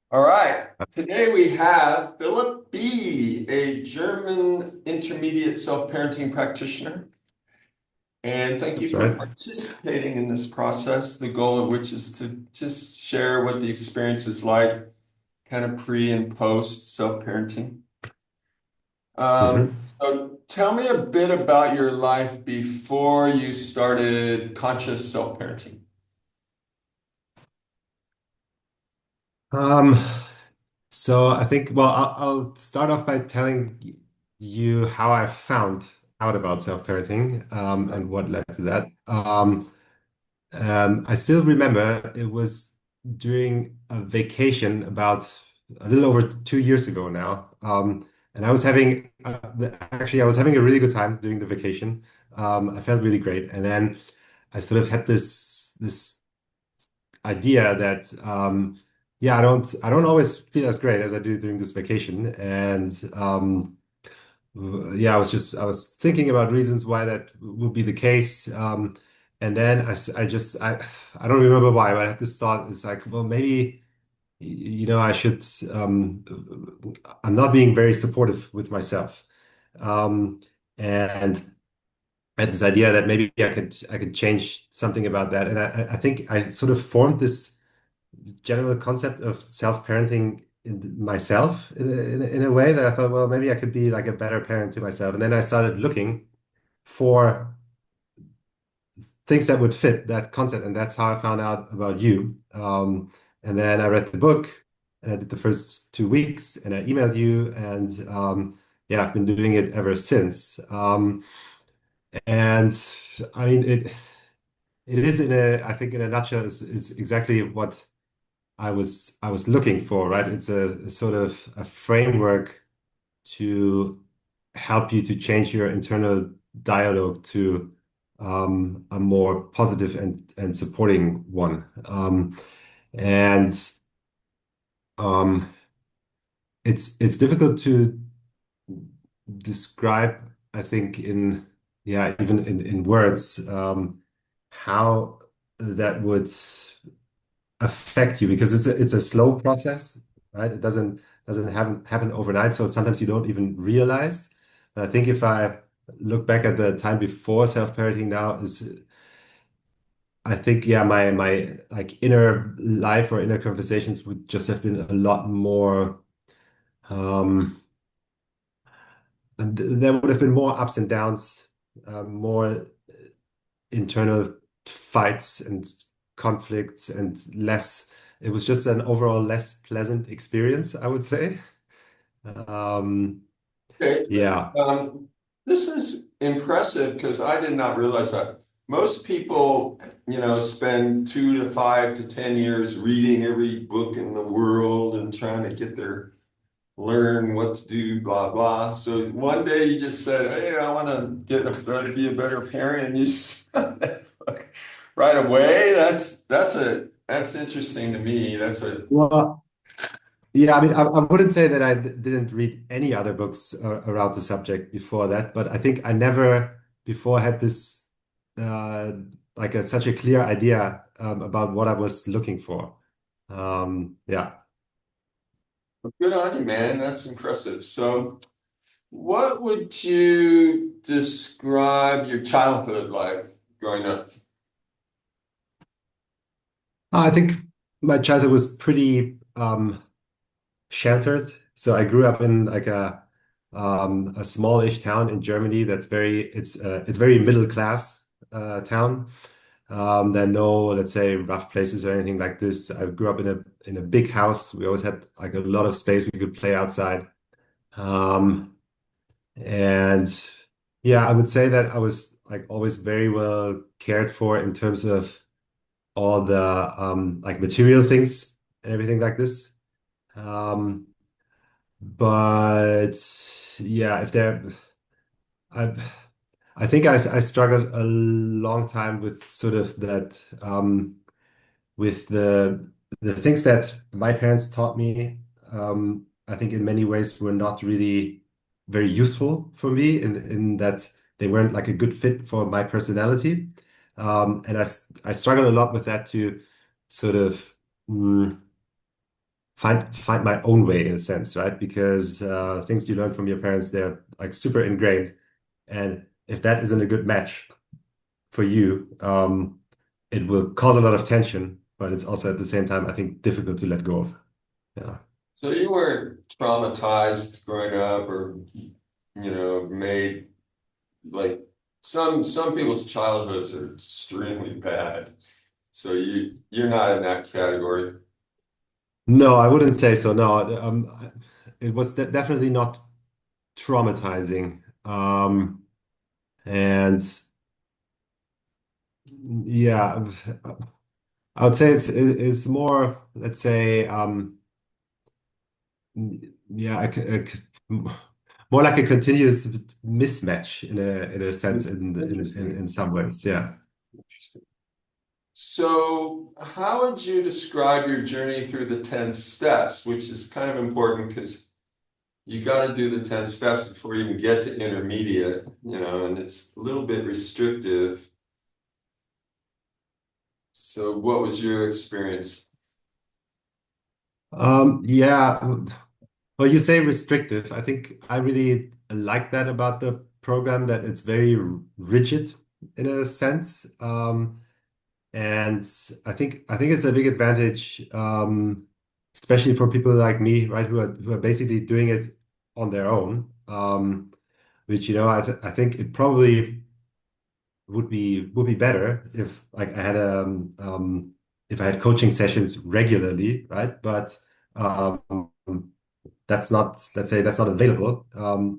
All right. Today we have Philipp B, a German intermediate self-parenting practitioner. And thank That's you for right. participating in this process, the goal of which is to just share what the experience is like, kind of pre and post self-parenting. hmm So tell me a bit about your life before you started conscious self-parenting. Um, so I think, well, I'll start off by telling you how I found out about self-parenting, and what led to that. I still remember it was during a vacation about a little over 2 years ago now. And I was having, actually, I was having a really good time during the vacation. I felt really great. And then I sort of had this idea that yeah, I don't always feel as great as I do during this vacation. And yeah, I was thinking about reasons why that would be the case. And then I don't remember why, but I had this thought. It's like, well, maybe I should I'm not being very supportive with myself. Um, and I had this idea that maybe I could change something about that. And I think I sort of formed this general concept of self-parenting in myself in a way that I thought, well, maybe I could be like a better parent to myself. And then I started looking for things that would fit that concept, and that's how I found out about you. And then I read the book, and I did the first 2 weeks, and I emailed you, and yeah, I've been doing it ever since. And I mean, it is I think in a nutshell, is exactly what I was looking for, right? It's a sort of a framework to help you to change your internal dialogue to a more positive and supporting one. And um, it's difficult to describe, I think, in yeah, even in words, how that would affect you, because it's a slow process, right? It doesn't happen overnight. So sometimes you don't even realize. But I think if I look back at the time before self-parenting now, is I think, yeah, my like inner life or inner conversations would just have been a lot more. Um, and there would have been more ups and downs, more internal fights and conflicts, and less. It was just an overall less pleasant experience, I would say. Um, Okay. yeah. This is impressive because I did not realize that. Most people, spend 2 to 5 to 10 years reading every book in the world and trying to learn what to do, blah, blah. So one day you just said, hey, I want to try to be a better parent. And you right away. That's interesting to me. Well, yeah, I mean, I wouldn't say that I didn't read any other books around the subject before that, but I think I never before had this uh, like such a clear idea about what I was looking for. Yeah. good on you, man. That's impressive. So what would you describe your childhood like growing up? I think my childhood was pretty sheltered. So I grew up in like a smallish town in Germany that's it's very middle class town. There are no, let's say, rough places or anything like this. I grew up in a big house. We always had like a lot of space. We could play outside. Um, and yeah, I would say that I was like always very well cared for in terms of all the like material things and everything like this. Um, but yeah, if there, I, I think I struggled a long time with sort of that, with the things that my parents taught me. I think in many ways were not really very useful for me in that they weren't like a good fit for my personality. And I struggled a lot with that too, sort of mm, find my own way in a sense, right? Because things you learn from your parents, they're like super ingrained. And if that isn't a good match for you, it will cause a lot of tension, but it's also at the same time, I think, difficult to let go of. Yeah. So you weren't traumatized growing up or, made like some people's childhoods are extremely bad. So you're not in that category. No, I wouldn't say so. No, it was definitely not traumatizing. And yeah, I would say it's more, let's say, yeah, more like a continuous mismatch in a sense Interesting. in some ways. Yeah. Interesting. So, how would you describe your journey through the 10 steps, which is kind of important because you got to do the 10 steps before you even get to intermediate, and it's a little bit restrictive. So, what was your experience? Yeah. Well, you say restrictive. I think I really like that about the program, that it's very rigid in a sense. And I think it's a big advantage, especially for people like me, right, who are basically doing it on their own. Which I think it probably would be better if like I had if I had coaching sessions regularly, right? But um, that's not, let's say, that's not available.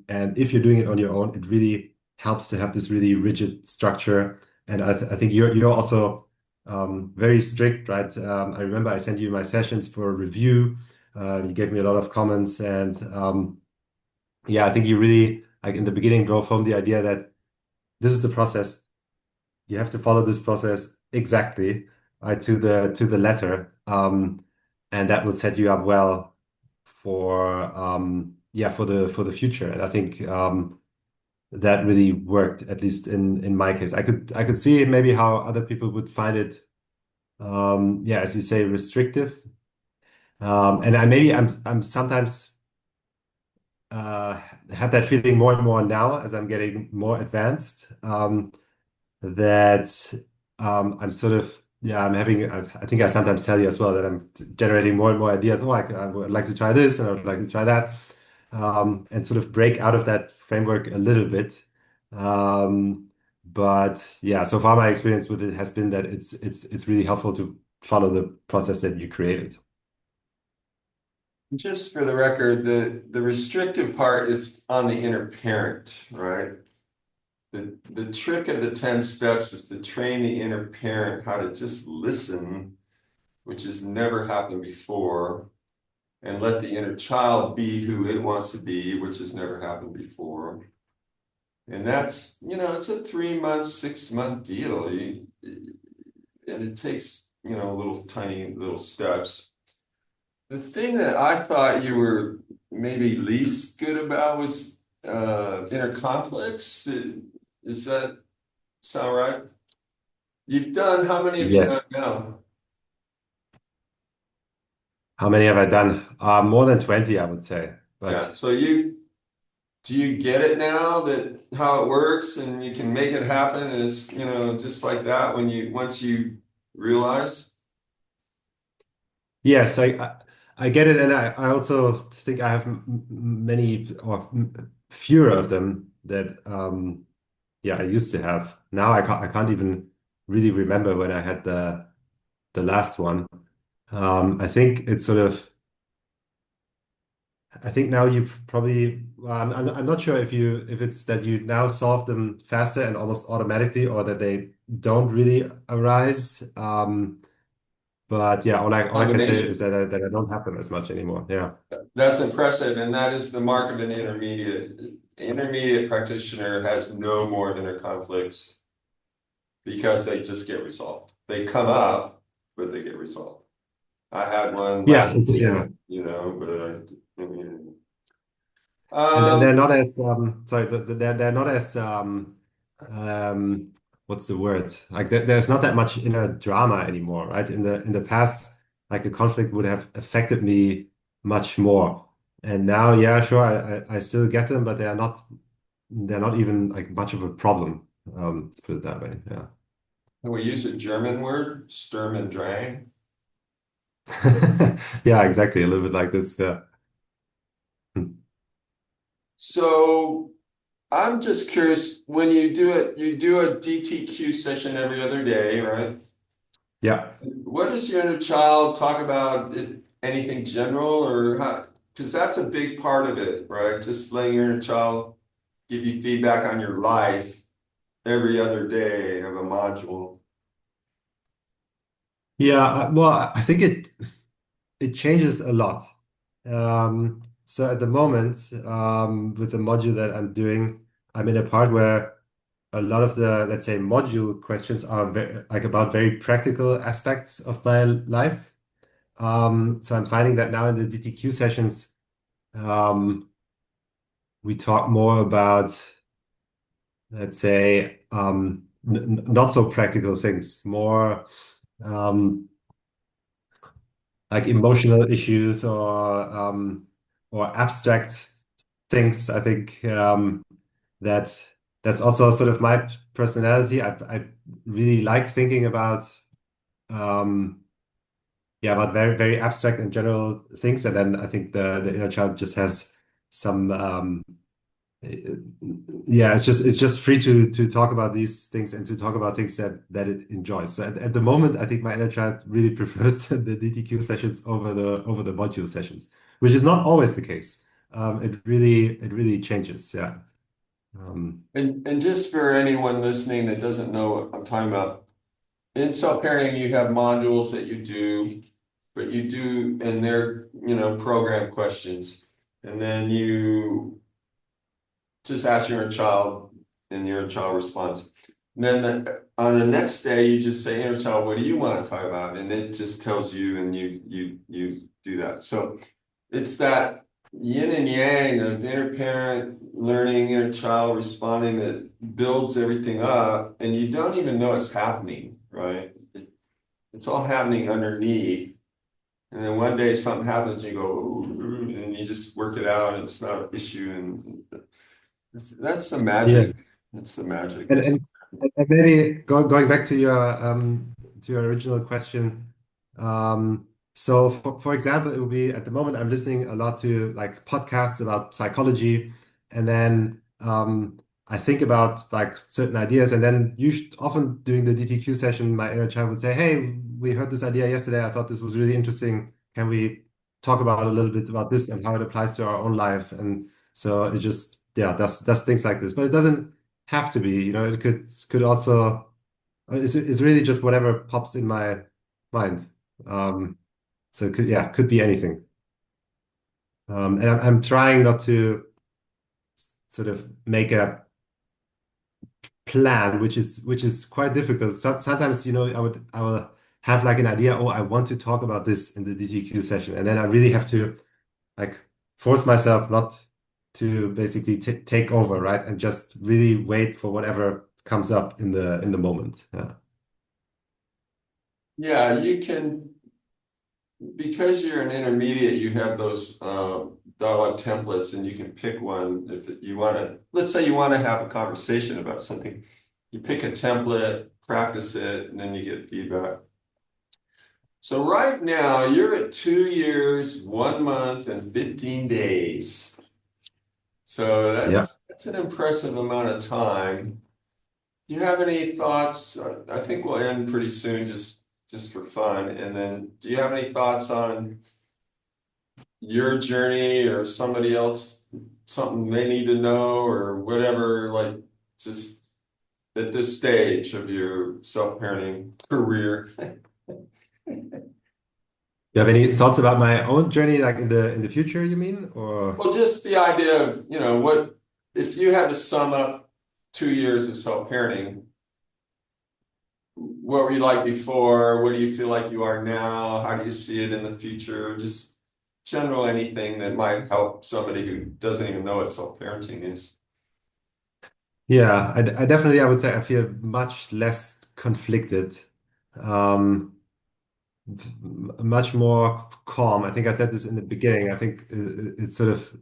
And if you're doing it on your own, it really helps to have this really rigid structure. And I think you're also very strict, right? I remember I sent you my sessions for a review. You gave me a lot of comments, and yeah, I think you really, like in the beginning, drove home the idea that this is the process. You have to follow this process exactly, right, to the letter, and that will set you up well for yeah, for the future. And I think that really worked, at least in my case. I could see maybe how other people would find it, yeah, as you say, restrictive. And I'm sometimes uh, have that feeling more and more now as I'm getting more advanced. That I'm sort of, yeah, I think I sometimes tell you as well that I'm generating more and more ideas. Oh, I would like to try this and I would like to try that, and sort of break out of that framework a little bit. But yeah, so far my experience with it has been that it's really helpful to follow the process that you created. Just for the record, the restrictive part is on the inner parent, right? The trick of the 10 steps is to train the inner parent how to just listen, which has never happened before, and let the inner child be who it wants to be, which has never happened before. And that's, it's a 3 month, 6 month deal. And it takes, little tiny little steps. The thing that I thought you were maybe least good about was inner conflicts. Does that sound right? How many have you done Yes. now? How many have I done? More than 20, I would say. Yeah, But so do you get it now that how it works and you can make it happen and it's, just like that once you realize? yes, I get it, and I also think I have many or fewer of them that yeah, I used to have. Now I can't even really remember when I had the last one. I think it's sort of, I think now you've probably, well, I'm not sure if it's that you now solve them faster and almost automatically, or that they don't really arise. But yeah, all I can say is Combination. that I don't have them as much anymore. Yeah. That's impressive, and that is the mark of an intermediate. Intermediate practitioner has no more inner conflicts because they just get resolved. They come up, but they get resolved. I had one Yeah, last week, yeah. I mean, And they're um, not as sorry, they're not as um what's the word? Like there's not that much inner drama anymore, right? In the past, like a conflict would have affected me much more. And now, yeah, sure, I still get them, but they're not even like much of a problem. Let's put it that way. Yeah. And we use a German word, Sturm und Drang. Yeah, exactly. A little bit like this. Yeah. So I'm just curious, when you do it, you do a DTQ session every other day, right? Yeah. What does your inner child talk about? Anything general or how? Because that's a big part of it, right? Just letting your inner child give you feedback on your life every other day of a module. Yeah. Well, I think it changes a lot. So at the moment, with the module that I'm doing, I'm in a part where a lot of the, let's say, module questions are like about very practical aspects of my life. So I'm finding that now in the DTQ sessions, um, we talk more about, let's say, n not so practical things, more um, like emotional issues or abstract things. I think that that's also sort of my personality. I really like thinking about um, yeah, about very abstract and general things, and then I think the inner child just has some yeah, it's just free to talk about these things and to talk about things that it enjoys. So at the moment, I think my inner child really prefers the DTQ sessions over the module sessions, which is not always the case. It really changes. Yeah. Um, And just for anyone listening that doesn't know what I'm talking about, in self-parenting, you have modules that you do, but you do, and they're, program questions. And then you just ask your child, and your child responds. And then on the next day, you just say, inner child, what do you want to talk about? And it just tells you, and you do that. So it's that yin and yang of inner parent learning, inner child responding that builds everything up, and you don't even know it's happening, right? It's all happening underneath. And then one day something happens, and you go, "Ooh," and you just work it out, and it's not an issue. And that's the yeah. magic. That's the magic. And, and, and maybe going back to your original question. So for example, it would be at the moment I'm listening a lot to like podcasts about psychology, and then I think about like certain ideas, and then often during the DTQ session, my inner child would say, "Hey, we heard this idea yesterday. I thought this was really interesting. Can we talk about a little bit about this and how it applies to our own life?" And so it just yeah, that's things like this, but it doesn't have to be, you know, it could also it's really just whatever pops in my mind. Um, so it could yeah, could be anything. And I'm trying not to sort of make a plan, which is quite difficult. Sometimes, you know, I will have like an idea, oh, I want to talk about this in the DGQ session, and then I really have to like force myself not to basically take over, right? And just really wait for whatever comes up in the moment. Yeah. Yeah, you can, because you're an intermediate, you have those dialogue templates, and you can pick one if you want to. Let's say you want to have a conversation about something. You pick a template, practice it, and then you get feedback. So right now you're at 2 years, 1 month, and 15 days. So Yeah. that's an impressive amount of time. Do you have any thoughts? I think we'll end pretty soon, just for fun. And then, do you have any thoughts on your journey or somebody else, something they need to know or whatever, like just at this stage of your self-parenting career? You have any thoughts about my own journey, like in the future, you mean? Or Well, just the idea of, what if you had to sum up 2 years of self-parenting, what were you like before? What do you feel like you are now? How do you see it in the future? Just general anything that might help somebody who doesn't even know what self-parenting is. Yeah, I definitely, I would say I feel much less conflicted, um, much more calm. I think I said this in the beginning. I think it's sort of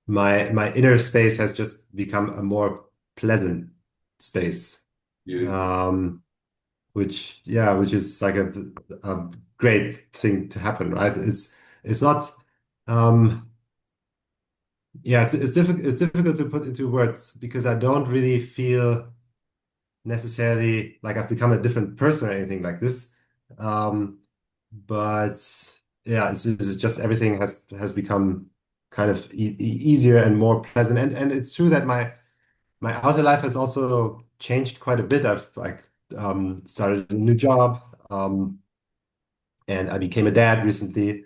my inner space has just become a more pleasant space, Beautiful. um, which is like a great thing to happen, right? It's not, um, yeah, it's difficult to put into words because I don't really feel necessarily like I've become a different person or anything like this. Um, but yeah, it's just everything has become kind of easier and more pleasant. And it's true that my outer life has also changed quite a bit. I've like started a new job, and I became a dad recently.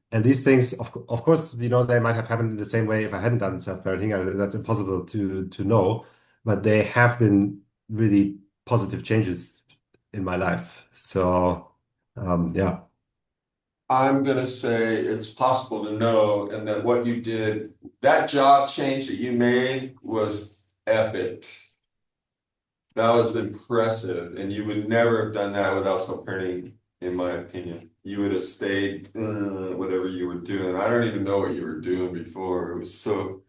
And these things, of course, they might have happened in the same way if I hadn't done self-parenting. That's impossible to know, but they have been really positive changes in my life. So, yeah, I'm gonna say it's possible to know, and that what you did, that job change that you made was epic. That was impressive, and you would never have done that without self-parenting, in my opinion. You would have stayed whatever you were doing. I don't even know what you were doing before. It was so,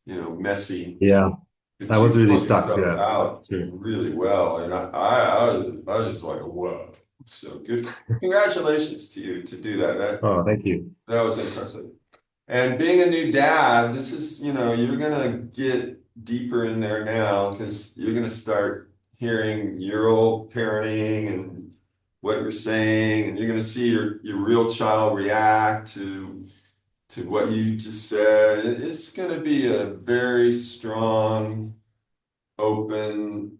messy. yeah, But I was you really pulled stuck. yourself Yeah, out that's true. really well, and I was just like, whoa. So good. Congratulations to you to do that. That Oh, thank you. that was impressive. And being a new dad, this is, you're gonna get deeper in there now because you're gonna start hearing your old parenting and what you're saying, and you're gonna see your real child react to what you just said. It's gonna be a very strong, open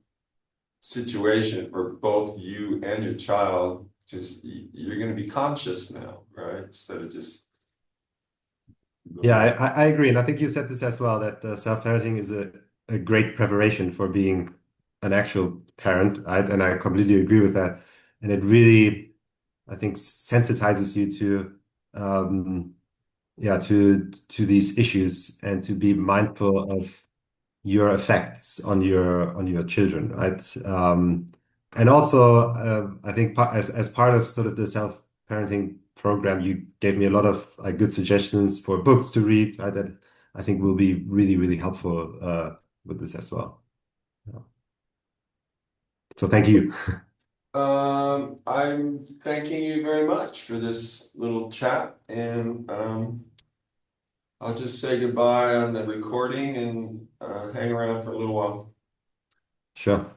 situation for both you and your child. Just you're gonna be conscious now, right? Instead of just Yeah, I agree. And I think you said this as well, that self-parenting is a great preparation for being an actual parent, right? And I completely agree with that. And it really, I think, sensitizes you to, yeah, to these issues and to be mindful of your effects on your children, right? And also, I think as part of sort of the self-parenting program, you gave me a lot of good suggestions for books to read, right, that I think will be really, really helpful with this as well. Yeah. So thank you. I'm thanking you very much for this little chat, and I'll just say goodbye on the recording and hang around for a little while. Sure.